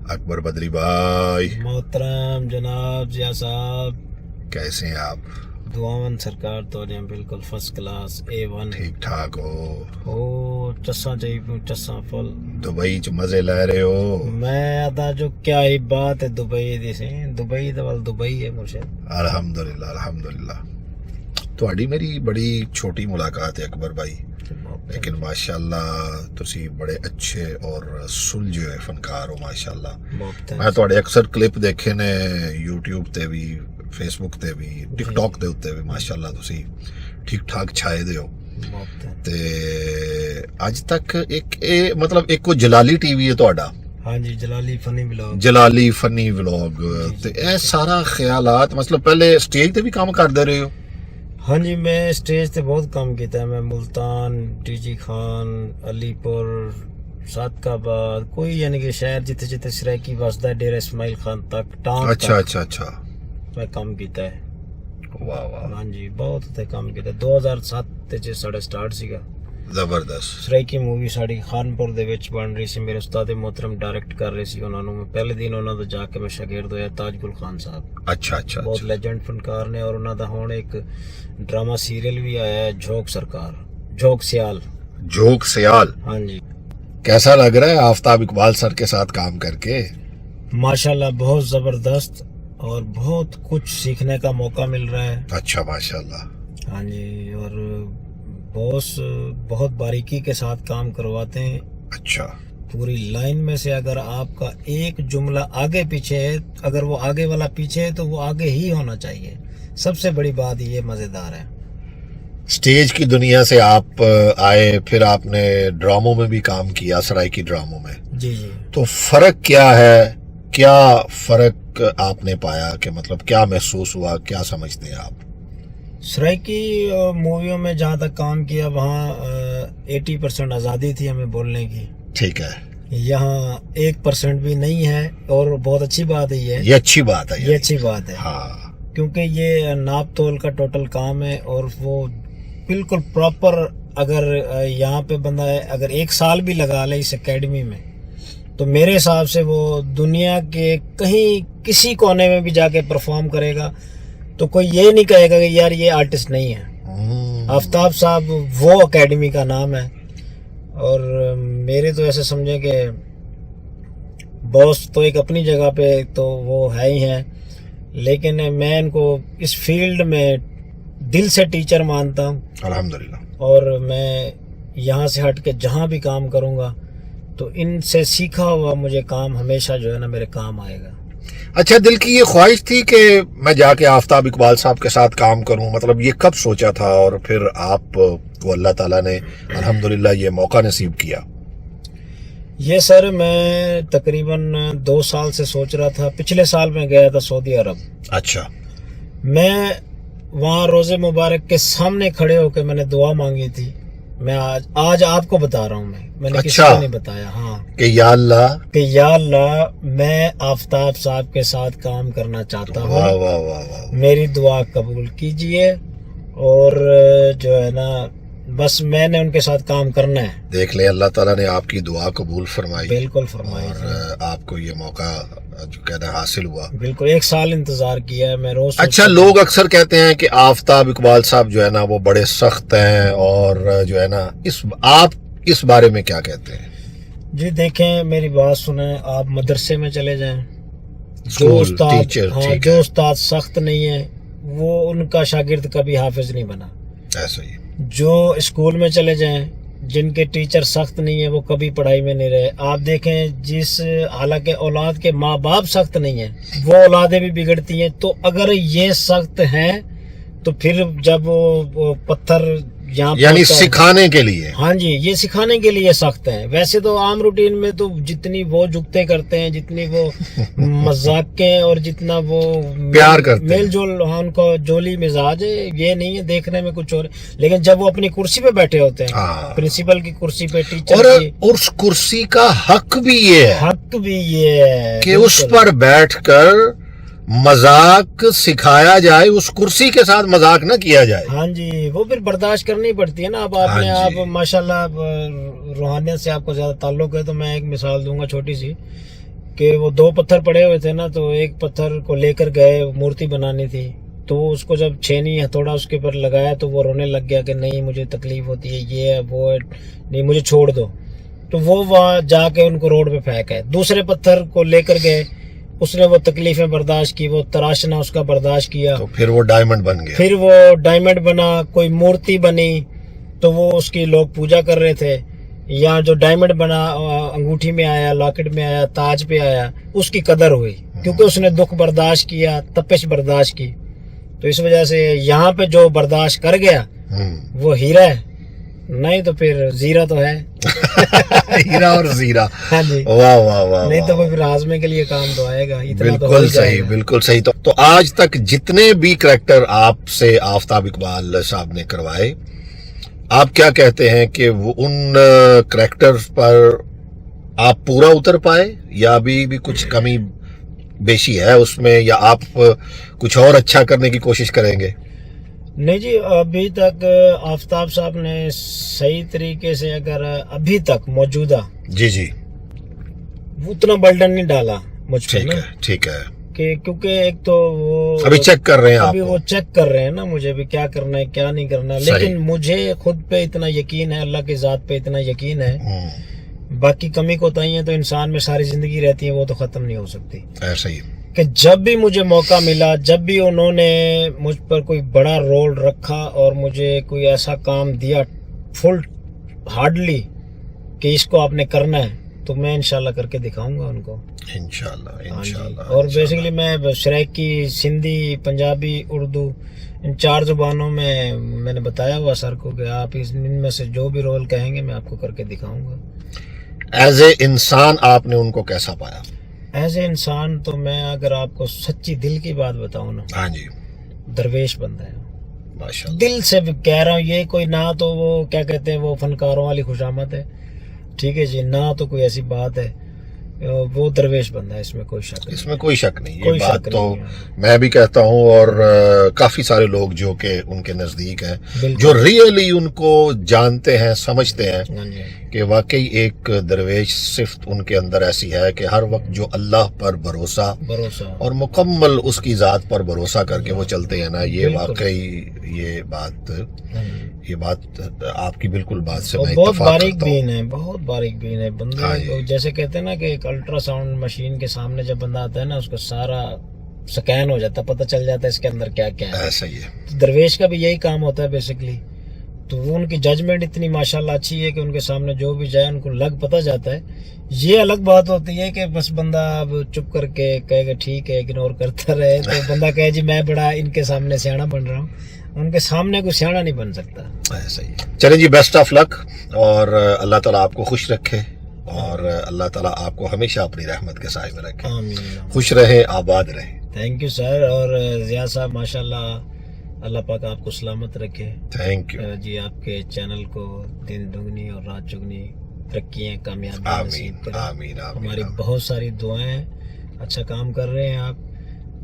اکبر بدری بھائی، محترم جناب ضیاء صاحب، کیسے ہیں آپ؟ دعاون سرکار تو جی بالکل فرسٹ کلاس A1 ٹھیک ٹھاک ہو؟ او چساں چاہیے چساں فل دبئی چ مزے لے رہے ہو؟ میں ادا جو کیا ہی بات ہے دبئی دی سے دبئی تو ول دبئی ہے مرشد۔ الحمدللہ الحمدللہ۔ تہاڈی میری بڑی چھوٹی ملاقات ہے اکبر بھائی، لیکن ماشاءاللہ تسی بڑے اچھے اور سلجھے ہوئے فنکار ہو ماشاءاللہ۔ میں تہاڈے اکثر کلپ دیکھے نے یوٹیوب تے بھی، فیس بک تے بھی، ٹک ٹاک دے اوتے بھی، ماشاءاللہ تسی ٹھیک ٹھاک چھائے دے ہو۔ تے اج تک مطلب ایک کو جلالی ٹی وی ہے تہاڈا؟ ہاں جی، جلالی فنی ولاگ۔ جلالی فنی ولاگ تے اے سارا خیالات مطلب پہلے سٹیج تے بھی کام کردے رہے ہو؟ ہاں جی، میں سٹیج تے بہت کام کیتا ہے۔ میں ملتان، ٹی جی خان، علی پور، صادق آباد، کوئی یعنی کہ شہر جتھے جتھے سرائکی وسدا ہے، ڈیرہ اسماعیل خان تک، ٹانک اچھا تک اچھا اچھا، میں کام کیتا ہے۔ واہ واہ، ہاں جی، بہت تے کام کیتا ہے۔ 2007 تے ساڈا سٹارٹ سیگا۔ زبردست۔ سرائکی مووی ساڈی خانپور دے وچ بن رہی سی، میرے استاد محترم ڈائریکٹ کر رہے سی انہاں نوں۔ میں پہلے دن انہاں دا جا کے میں شاگرد ہویا، تاج گل خان صاحب، اچھا اچھا بہت لیجنڈ فنکار نے، اور انہاں دا ہن ایک ڈرامہ سیریل بھی آیا ہے، جھوک سرکار، جھوک سیال۔ جھوک سیال۔ ہاں جی، کیسا لگ رہا ہے آفتاب اقبال سر کے ساتھ کام کر کے؟ ماشاءاللہ بہت زبردست اور بہت کچھ سیکھنے کا موقع مل رہا ہے۔ اچھا ماشاءاللہ۔ ہاں جی، اور باس بہت باریکی کے ساتھ کام کرواتے ہیں۔ اچھا، پوری لائن میں سے اگر آپ کا ایک جملہ آگے پیچھے ہے، اگر وہ آگے والا پیچھے ہے تو وہ آگے ہی ہونا چاہیے۔ سب سے بڑی بات یہ مزیدار ہے۔ سٹیج کی دنیا سے آپ آئے، پھر آپ نے ڈراموں میں بھی کام کیا، سرائکی ڈراموں میں، جی جی، تو فرق کیا ہے؟ کیا فرق آپ نے پایا کہ مطلب کیا محسوس ہوا، کیا سمجھتے ہیں آپ؟ سرائکی موویوں میں جہاں تک کام کیا وہاں 80% آزادی تھی ہمیں بولنے کی۔ ٹھیک ہے، یہاں 1% بھی نہیں ہے، اور بہت اچھی بات ہے یہ اچھی بات ہے، یہ اچھی بات ہے، ہاں، کیونکہ یہ ناپ تول کا ٹوٹل کام ہے، اور وہ بالکل پراپر۔ اگر یہاں پہ بندہ اگر 1 سال بھی لگا لے اس اکیڈمی میں، تو میرے حساب سے وہ دنیا کے کہیں کسی کونے میں بھی جا کے پرفارم کرے گا تو کوئی یہ نہیں کہے گا کہ یار یہ آرٹسٹ نہیں ہے۔ آفتاب صاحب وہ اکیڈمی کا نام ہے، اور میرے تو ایسے سمجھیں کہ باس تو ایک اپنی جگہ پہ تو وہ ہے ہی ہیں، لیکن میں ان کو اس فیلڈ میں دل سے ٹیچر مانتا ہوں، الحمدللہ۔ اور میں یہاں سے ہٹ کے جہاں بھی کام کروں گا تو ان سے سیکھا ہوا مجھے کام ہمیشہ جو ہے نا میرے کام آئے گا۔ اچھا، دل کی یہ خواہش تھی کہ میں جا کے آفتاب اقبال صاحب کے ساتھ کام کروں، مطلب یہ کب سوچا تھا اور پھر آپ کو اللہ تعالیٰ نے الحمدللہ یہ موقع نصیب کیا؟ یہ سر میں تقریباً 2 سال سے سوچ رہا تھا۔ پچھلے سال میں گیا تھا سعودی عرب۔ اچھا، میں وہاں روزے مبارک کے سامنے کھڑے ہو کے میں نے دعا مانگی تھی۔ میں آج آپ کو بتا رہا ہوں، میں نے کسی کو نہیں بتایا، ہاں، کہ یا اللہ میں آفتاب صاحب کے ساتھ کام کرنا چاہتا ہوں، واہ واہ واہ واہ، میری دعا قبول کیجئے، اور جو ہے نا بس میں نے ان کے ساتھ کام کرنا ہے۔ دیکھ لیں اللہ تعالیٰ نے آپ کی دعا قبول فرمائی، بالکل فرمائی، اور آپ کو یہ موقع جو کہنا حاصل ہوا۔ بالکل 1 سال انتظار کیا ہے میں روز۔ اچھا، لوگ اکثر کہتے ہیں کہ آفتاب اقبال صاحب جو ہے نا وہ بڑے سخت ہیں، اور جو ہے نا آپ اس بارے میں کیا کہتے ہیں؟ جی دیکھیں، میری بات سنیں، آپ مدرسے میں چلے جائیں، جو استاد سخت نہیں ہے وہ ان کا شاگرد کبھی حافظ نہیں بنا۔ ایسا ہی جو اسکول میں چلے جائیں، جن کے ٹیچر سخت نہیں ہیں وہ کبھی پڑھائی میں نہیں رہے۔ آپ دیکھیں حالانکہ اولاد کے ماں باپ سخت نہیں ہیں، وہ اولادیں بھی بگڑتی ہیں۔ تو اگر یہ سخت ہیں تو پھر جب وہ پتھر یعنی سکھانے کے لیے، ہاں جی، یہ سکھانے کے لیے سخت ہیں۔ ویسے تو عام روٹین میں تو جتنی وہ جھکتے کرتے ہیں، جتنی وہ مذاقیں اور جتنا وہ پیار کرتے ہیں، میل جول، ہاں، ان کا جولی مزاج ہے، یہ نہیں ہے دیکھنے میں کچھ اور، لیکن جب وہ اپنی کرسی پہ بیٹھے ہوتے ہیں، پرنسپل کی کرسی پہ، ٹیچر کی، اور اس کرسی کا حق بھی یہ ہے کہ اس پر بیٹھ کر مذاق سکھایا جائے، اس کرسی کے ساتھ مذاق نہ کیا جائے۔ ہاں جی، وہ پھر برداشت کرنی پڑتی ہے نا۔ اب آپ نے آپ ماشاءاللہ روحانیت سے آپ کو زیادہ تعلق ہے، تو میں ایک مثال دوں گا چھوٹی سی، कि वो 2 पत्थर पड़े हुए थे ना, तो एक पत्थर को लेकर गए, मूर्ति बनानी थी, तो उसको जब छेनी हथौड़ा उसके ऊपर लगाया तो वो रोने लग गया कि नहीं मुझे तकलीफ होती है, ये है वो है, नहीं मुझे छोड़ दो। तो वो वहाँ जाके उनको रोड पे फेंक है। दूसरे पत्थर को लेकर गए, उसने वो तकलीफें बर्दाश्त की, वो तराशना उसका बर्दाश्त किया, तो फिर वो डायमंड बन गया। फिर वो डायमंड बना, कोई मूर्ति बनी, तो वो उसकी लोग पूजा कर रहे थे। या जो डायमंड बना अंगूठी में आया, लॉकेट में आया, ताज पे आया, उसकी कदर हुई क्योंकि उसने दुख बर्दाश्त किया, तपिश बर्दाश्त की। तो इस वजह से यहाँ पे जो बर्दाश्त कर गया वो हीरा है, नहीं तो फिर जीरा तो है। हीरा और जीरा। हाँ जी। वाह वाह वाह। नहीं तो वो फिर आजमे के लिए काम तो आएगा, इतना तो हो बिल्कुल ही सही, जाएगा। बिल्कुल सही। तो आज तक जितने भी करैक्टर आपसे आफताब इकबाल साहब ने करवाए, आप क्या कहते हैं कि वो उन करैक्टर्स पर आप पूरा उतर पाए, या अभी भी कुछ कमी बेशी है उसमें, या आप कुछ और अच्छा करने की कोशिश करेंगे? नहीं जी, अभी तक आफताब साहब ने सही तरीके से अगर अभी तक मौजूदा जी जी, उतना बर्डन नहीं डाला मुझ पे ठीक ना, है, ठीक है। कि क्योंकि एक तो वो अभी चेक कर रहे हैं अभी आपको। वो चेक कर रहे हैं ना मुझे भी क्या करना है क्या नहीं करना, सही। लेकिन मुझे खुद पे इतना यकीन है, अल्लाह की जात पे इतना यकीन है। बाकी कमी कोताहियां तो इंसान में सारी जिंदगी रहती है, वो तो खत्म नहीं हो सकती। ऐसा ही। कि जब भी मुझे मौका मिला, जब भी उन्होंने मुझ पर कोई बड़ा रोल रखा और मुझे कोई ऐसा काम दिया फुल हार्डली कि इसको आपने करना है, तो मैं इंशाल्लाह करके दिखाऊंगा उनको, इंशाल्लाह हाँ जी। इंशाल्लाह। और बेसिकली मैं शरैकी, सिंधी, पंजाबी, उर्दू, इन 4 जुबानों में मैंने बताया हुआ सर को कि आप इनमें से जो भी रोल कहेंगे मैं आपको करके दिखाऊंगा। एज ए इंसान आपने उनको कैसा पाया? एज ए इंसान तो मैं अगर आपको सच्ची दिल की बात बताऊं ना, हाँ जी, दरवेश बंदा है, माशाल्लाह। दिल से कह रहा हूँ। ये कोई ना तो वो क्या कहते हैं वो फनकारों वाली खुशामद है, ठीक है जी, ना तो कोई ऐसी बात है, वो दरवेश बंदा है, इसमें कोई शक नहीं। इसमें कोई शक नहीं, ये कोई बात शक तो नहीं है। मैं भी कहता हूँ, और काफी सारे लोग जो कि उनके नजदीक हैं, बिल्कुल। जो रियली उनको जानते हैं, समझते हैं हाँ जी। कि वाकई एक दरवेश सिर्फ उनके अंदर ऐसी है कि हर वक्त जो अल्लाह पर भरोसा भरोसा और मुकम्मल उसकी जात पर भरोसा करके वो चलते हैं ना, ये बिल्कुल। वाकई ये बात आपकी बिल्कुल बात से और मैं बहुत इत्तेफाक बारीक करता हूँ। बीन है, बहुत बारीक बीन है हाँ बंदे जी। को। जैसे कहते हैं ना कि एक अल्ट्रासाउंड मशीन के सामने जब बंदा आता है ना, उसका सारा स्कैन हो जाता है, पता चल जाता है इसके अंदर क्या क्या है। ऐसा ही है। दरवेश का भी यही काम होता है बेसिकली। तो वो उनकी जजमेंट इतनी माशाल्लाह अच्छी है कि उनके सामने जो भी जाए उनको लग पता जाता है। ये अलग बात होती है कि बस बंदा अब चुप करके कहेगा ठीक है, इग्नोर करता रहे, तो बंदा कहे जी मैं बड़ा इनके सामने सियाना बन रहा हूँ, उनके सामने कोई सियाना नहीं बन सकता। ऐसा ही है। चलें जी, बेस्ट ऑफ लक, और अल्लाह ताला आपको खुश रखे, और अल्लाह ताला आपको हमेशा अपनी रहमत के साए में रखे। आमीन। खुश रहे, आबाद रहे। Thank you sir. और जिया साहब माशाल्लाह, अल्लाह पाक आपको सलामत रखे थैंक यू। जी। आपके चैनल को दिन दुगनी और रात चुगनी तरक्कियां, कामयाबी आमीन नसीब करे। आमीन आमीन। हमारी बहुत सारी दुआएं। अच्छा काम कर रहे हैं आप,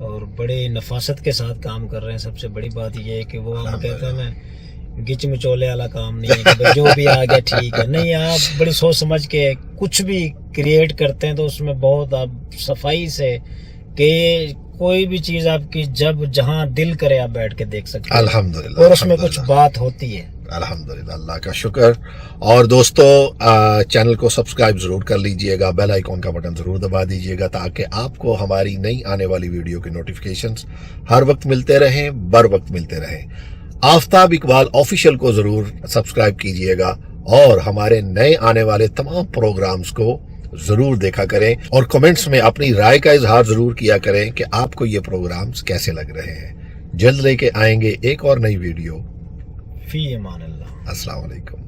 और बड़े नफासत के साथ काम कर रहे हैं। सबसे बड़ी बात ये है कि वो हम कहते हैं ना, गिच मिचोले वाला काम नहीं है कि भाई जो भी आ गया ठीक है, नहीं, आप बड़ी सोच समझ के कुछ भी क्रिएट करते हैं तो उसमें बहुत आप सफाई से कि कोई भी चीज आपकी जब जहां दिल करे आप बैठ के देख सकते हैं, अल्हम्दुलिल्लाह, और उसमें कुछ अल्हम्दुलिल्लाह। बात होती है। अल्हम्दुलिल्लाह, अल्लाह का शुक्र। और दोस्तों, चैनल को सब्सक्राइब जरूर कर लीजिएगा, बेल आइकॉन का बटन जरूर दबा दीजिएगा, ताकि आपको हमारी नई आने वाली वीडियो के नोटिफिकेशंस हर वक्त मिलते रहें, बर वक्त मिलते रहें। आफताब इकबाल ऑफिशियल को जरूर सब्सक्राइब कीजिएगा, और हमारे नए आने वाले तमाम प्रोग्राम्स को जरूर देखा करें, और कमेंट्स में अपनी राय का इजहार जरूर किया करें कि आपको ये प्रोग्राम्स कैसे लग रहे हैं। जल्द लेके आएंगे एक और नई वीडियो। फी अमान अल्लाह। अस्सलाम वालेकुम।